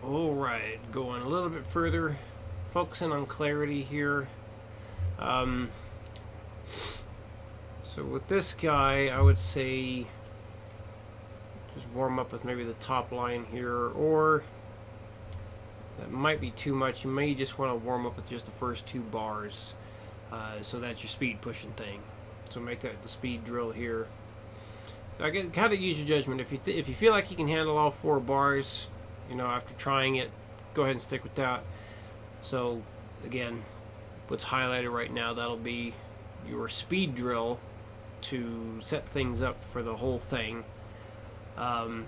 Alright, going a little bit further, focusing on clarity here. Um, so with this guy, I would say just warm up with maybe the top line here, or that might be too much. You may just want to warm up with just the first two bars, so that's your speed pushing thing. So make that the speed drill here. So I get kind of use your judgment. If you feel like you can handle all four bars, after trying it, go ahead and stick with that. So again, what's highlighted right now, that'll be your speed drill to set things up for the whole thing. Part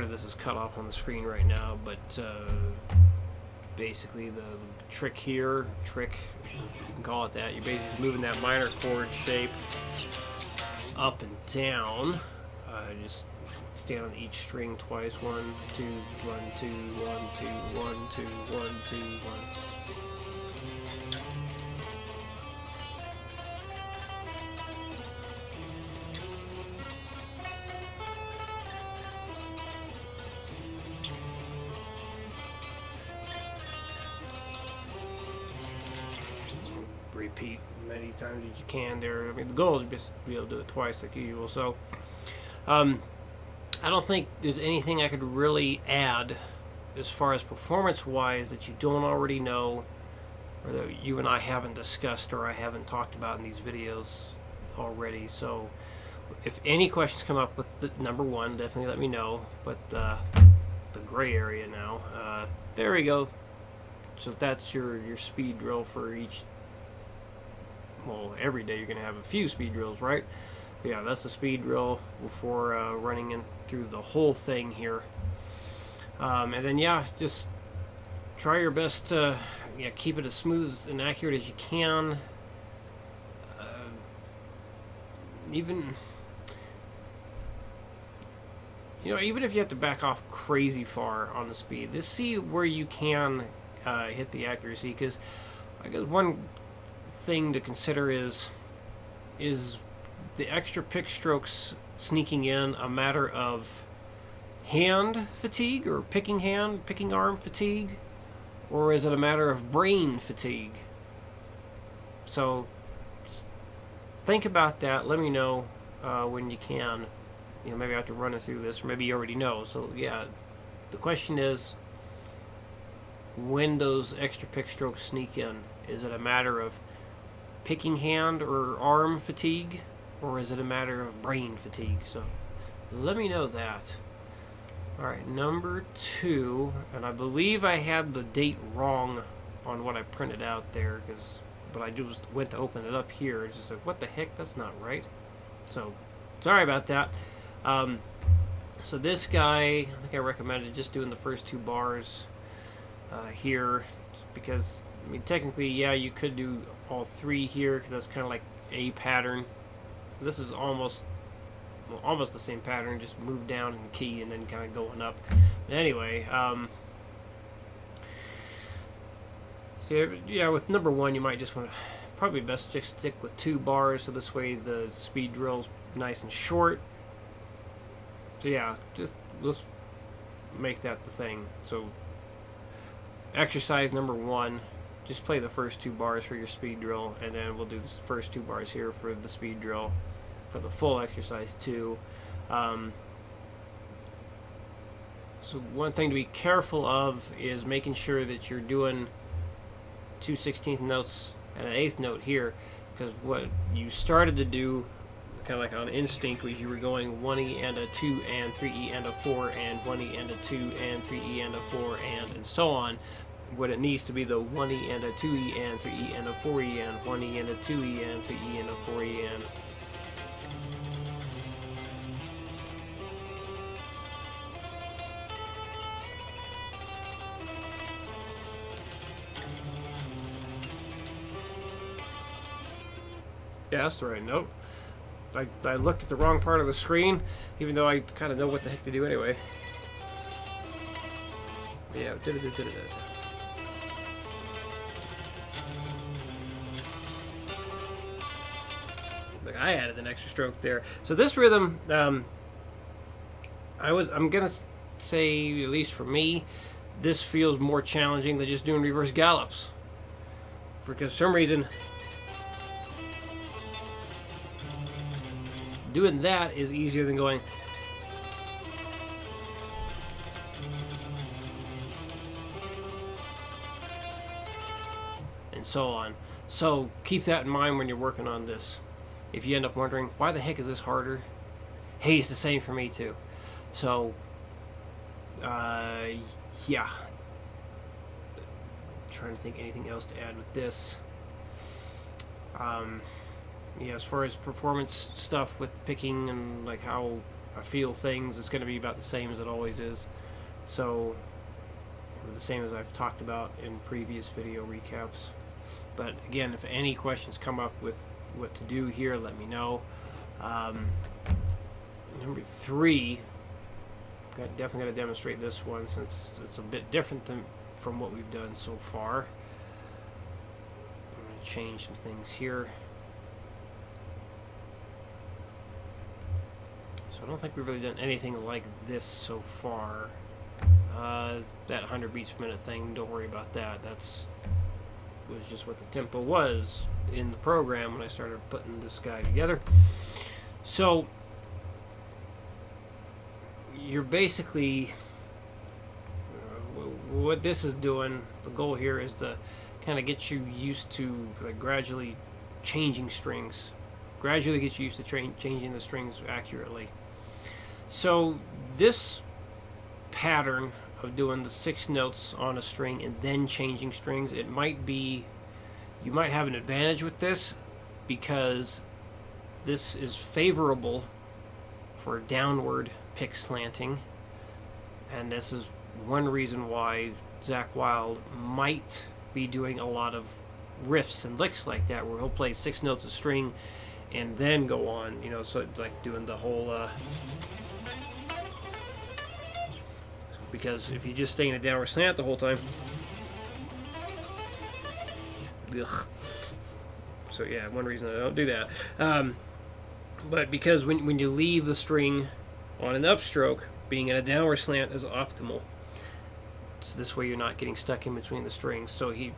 of this is cut off on the screen right now, but basically the trick here, you can call it that, you're basically moving that minor chord shape up and down. Just stand on each string twice. 1, 2, 1, 2, 1, 2, 1, 2, 1, 2, 1. Repeat many times as you can there. I mean, the goal is just to be able to do it twice like usual. So I don't think there's anything I could really add as far as performance-wise that you don't already know, or that you and I haven't discussed or I haven't talked about in these videos already. So if any questions come up with the number one, definitely let me know. But the gray area now, there we go. So that's your speed drill for each. Well, every day you're going to have a few speed drills, right? Yeah, that's the speed drill before running in through the whole thing here. And then, just try your best to keep it as smooth and accurate as you can. Even if you have to back off crazy far on the speed, just see where you can hit the accuracy. Because I guess one thing to consider is the extra pick strokes sneaking in a matter of hand fatigue or picking arm fatigue, or is it a matter of brain fatigue? So think about that. Let me know when you can. Maybe I have to run it through this, or maybe you already know. So the question is, when those extra pick strokes sneak in, is it a matter of picking hand or arm fatigue, or is it a matter of brain fatigue? So let me know that. Alright, number 2, and I believe I had the date wrong on what I printed out there, but I just went to open it up here. It's just like, what the heck, that's not right. So sorry about that. So this guy, I think I recommended just doing the first 2 bars here, because technically, you could do all 3 here, because that's kind of like a pattern. This is almost the same pattern, just move down in key and then kind of going up. But anyway, so with number 1, you might just want to probably best just stick with 2 bars, so this way the speed drill's nice and short. So let's make that the thing. So exercise number 1, just play the first 2 bars for your speed drill, and then we'll do the first 2 bars here for the speed drill for the full exercise 2. So one thing to be careful of is making sure that you're doing 2 16th notes and an 8th note here, because what you started to do kind of like on instinct was you were going 1E and a 2 and 3E and a 4 and 1E and a 2 and 3E and a 4 and so on. What it needs to be the 1E and a 2E and 3E and a 4E and 1E and a 2E and 3E and a 4E and. Yeah, that's the right note. I looked at the wrong part of the screen, even though I kind of know what the heck to do anyway. Yeah, did it. Like I added an extra stroke there. So this rhythm, I'm gonna say, at least for me, this feels more challenging than just doing reverse gallops. Because for some reason, doing that is easier than going. And so on. So keep that in mind when you're working on this. If you end up wondering, why the heck is this harder? Hey, it's the same for me too. So, yeah. Trying to think anything else to add with this. Yeah, as far as performance stuff with picking and like how I feel things, it's going to be about the same as it always is. So, the same as I've talked about in previous video recaps. But again, if any questions come up with what to do here, let me know. Number 3, definitely got to demonstrate this one since it's a bit different from what we've done so far. I'm going to change some things here. So I don't think we've really done anything like this so far. That 100 beats per minute thing, don't worry about that. Was just what the tempo was in the program when I started putting this guy together. So you're basically what this is doing. The goal here is to kind of get you used to like gradually changing strings, gradually get you used to changing the strings accurately. So this pattern of doing the 6 notes on a string and then changing strings, you might have an advantage with this because this is favorable for downward pick slanting, and this is one reason why Zakk Wylde might be doing a lot of riffs and licks like that, where he'll play 6 notes of string and then go on, so like doing the whole because if you just stay in a downward slant the whole time, ugh. So yeah, one reason I don't do that. But because when you leave the string on an upstroke, being in a downward slant is optimal. So this way you're not getting stuck in between the strings. So he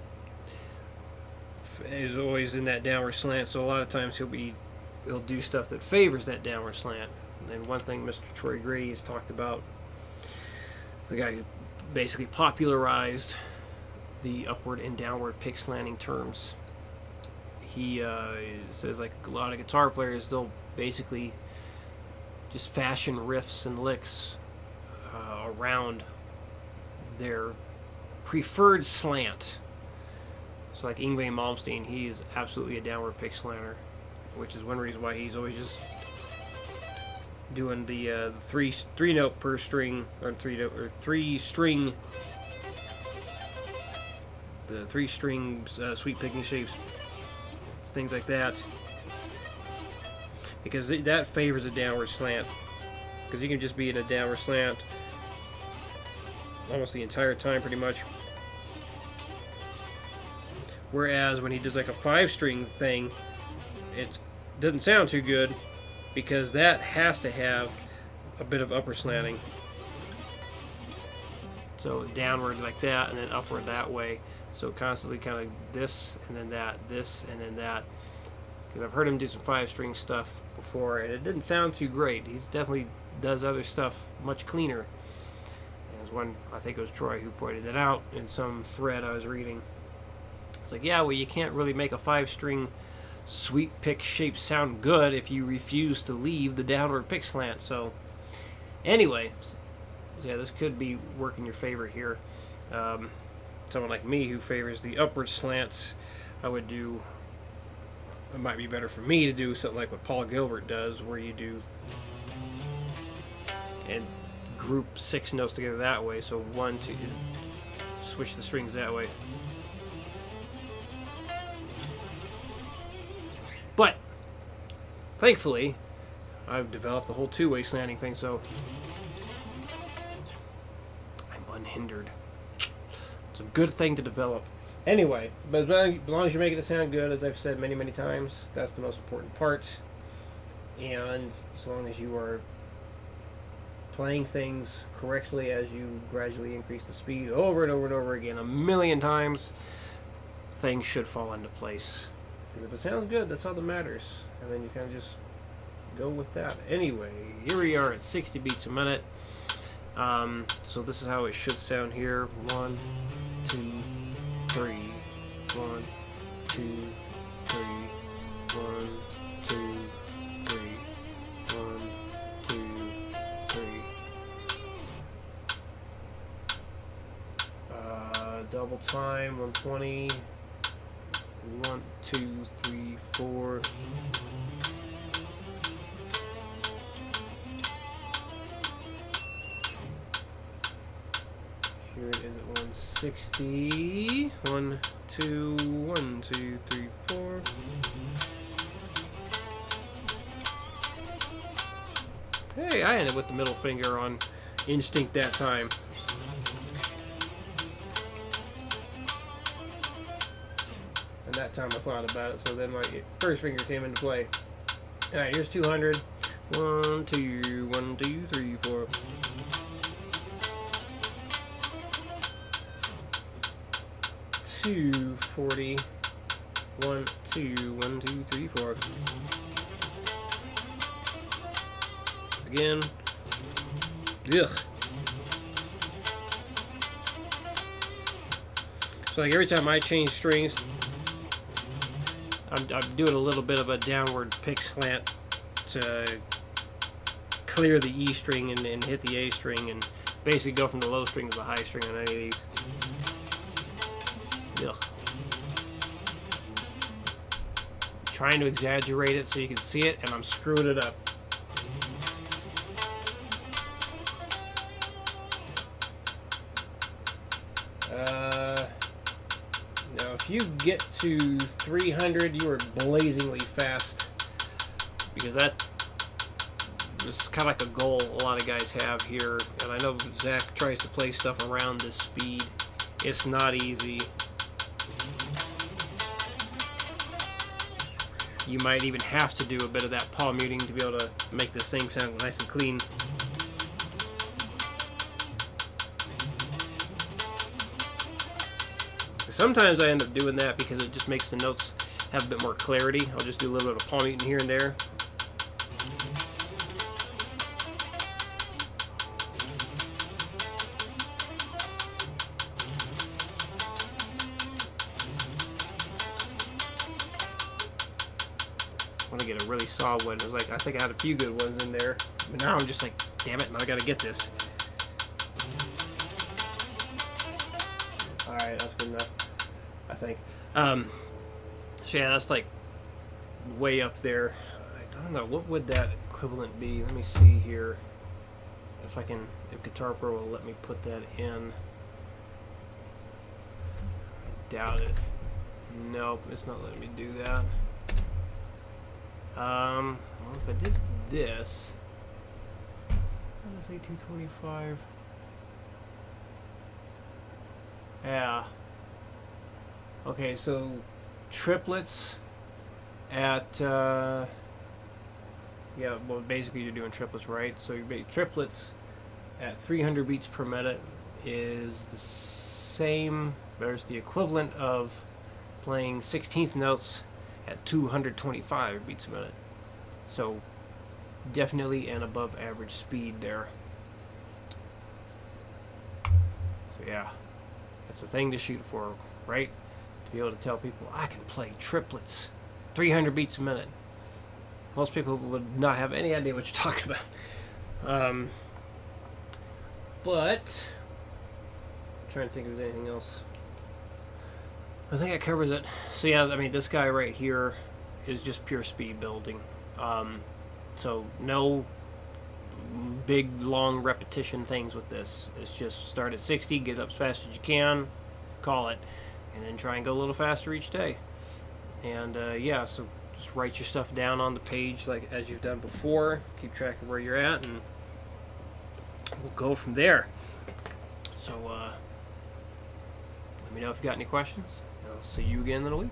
is always in that downward slant. So a lot of times he'll do stuff that favors that downward slant. And one thing Mr. Troy Grady has talked about, the guy who basically popularized the upward and downward pick slanting terms. He says like a lot of guitar players, they'll basically just fashion riffs and licks around their preferred slant. So like Yngwie Malmsteen, he is absolutely a downward pick slanter, which is one reason why he's always just doing the three note per string, or the 3 string sweep picking shapes, things like that, because that favors a downward slant, because you can just be in a downward slant almost the entire time pretty much, whereas when he does like a 5 string thing, it doesn't sound too good because that has to have a bit of upper slanting. So downward like that and then upward that way. So constantly kind of this and then that, this and then that. Because I've heard him do some 5 string stuff before and it didn't sound too great. He's definitely does other stuff much cleaner. And there's one, I think it was Troy who pointed it out in some thread I was reading. It's like, yeah, well, you can't really make a 5 string sweep pick shape sound good if you refuse to leave the downward pick slant. So anyway, yeah, this could be working your favor here. Someone like me who favors the upward slants, it might be better for me to do something like what Paul Gilbert does, where you do and group 6 notes together that way. So 1, 2, switch the strings that way. But thankfully, I've developed the whole 2-way slanting thing, so I'm unhindered. It's a good thing to develop. Anyway, but as long as you're making it sound good, as I've said many, many times, that's the most important part. And as long as you are playing things correctly as you gradually increase the speed over and over and over again, a million times, things should fall into place. Because if it sounds good, that's all that matters. And then you kind of just go with that. Anyway, here we are at 60 beats a minute. So this is how it should sound here. 1, 2, 3. 1, 2, 3. 1, 2, 3. 1, 2, 3. Double time, 120. 1, 2, 3, 4. Here it is at 160. 1, 2, 1, 2, 3, 4. Hey, I ended with the middle finger on instinct that time. And that time I thought about it, so then my first finger came into play. Alright, here's 200. 1, 2, 1, 2, 3, 4. $240. 1, 2, 1, 2, 3, 4. Again. Ugh. So like every time I change strings, I'm doing a little bit of a downward pick slant to clear the E string and hit the A string and basically go from the low string to the high string on any of these. Ugh. Trying to exaggerate it so you can see it, and I'm screwing it up. Now if you get to 300, you are blazingly fast, because that is kind of like a goal a lot of guys have here, and I know Zach tries to play stuff around this speed. It's not easy. You might even have to do a bit of that palm muting to be able to make this thing sound nice and clean. Sometimes I end up doing that because it just makes the notes have a bit more clarity. I'll just do a little bit of palm muting here and there. I want to get a really solid one. It was like, I think I had a few good ones in there, but now I'm just like, damn it, now I gotta get this. Alright, that's good enough, I think. So yeah, that's like way up there. I don't know, what would that equivalent be? Let me see here. If Guitar Pro will let me put that in. I doubt it. Nope, it's not letting me do that. Well, if I did this, let's say 225. Yeah. Okay, so triplets at yeah, well, basically you're doing triplets, right? So your triplets at 300 beats per minute is the same. There's the equivalent of playing 16th notes at 225 beats a minute. So definitely an above average speed there. So yeah, that's the thing to shoot for, right? To be able to tell people, I can play triplets, 300 beats a minute. Most people would not have any idea what you're talking about. But I'm trying to think of anything else. I think that covers it. So yeah, I mean, this guy right here is just pure speed building. So no big long repetition things with this. It's just start at 60, get up as fast as you can, call it, and then try and go a little faster each day. And yeah, so just write your stuff down on the page like as you've done before. Keep track of where you're at, and we'll go from there. So let me know if you got any questions. I'll see you again in a week.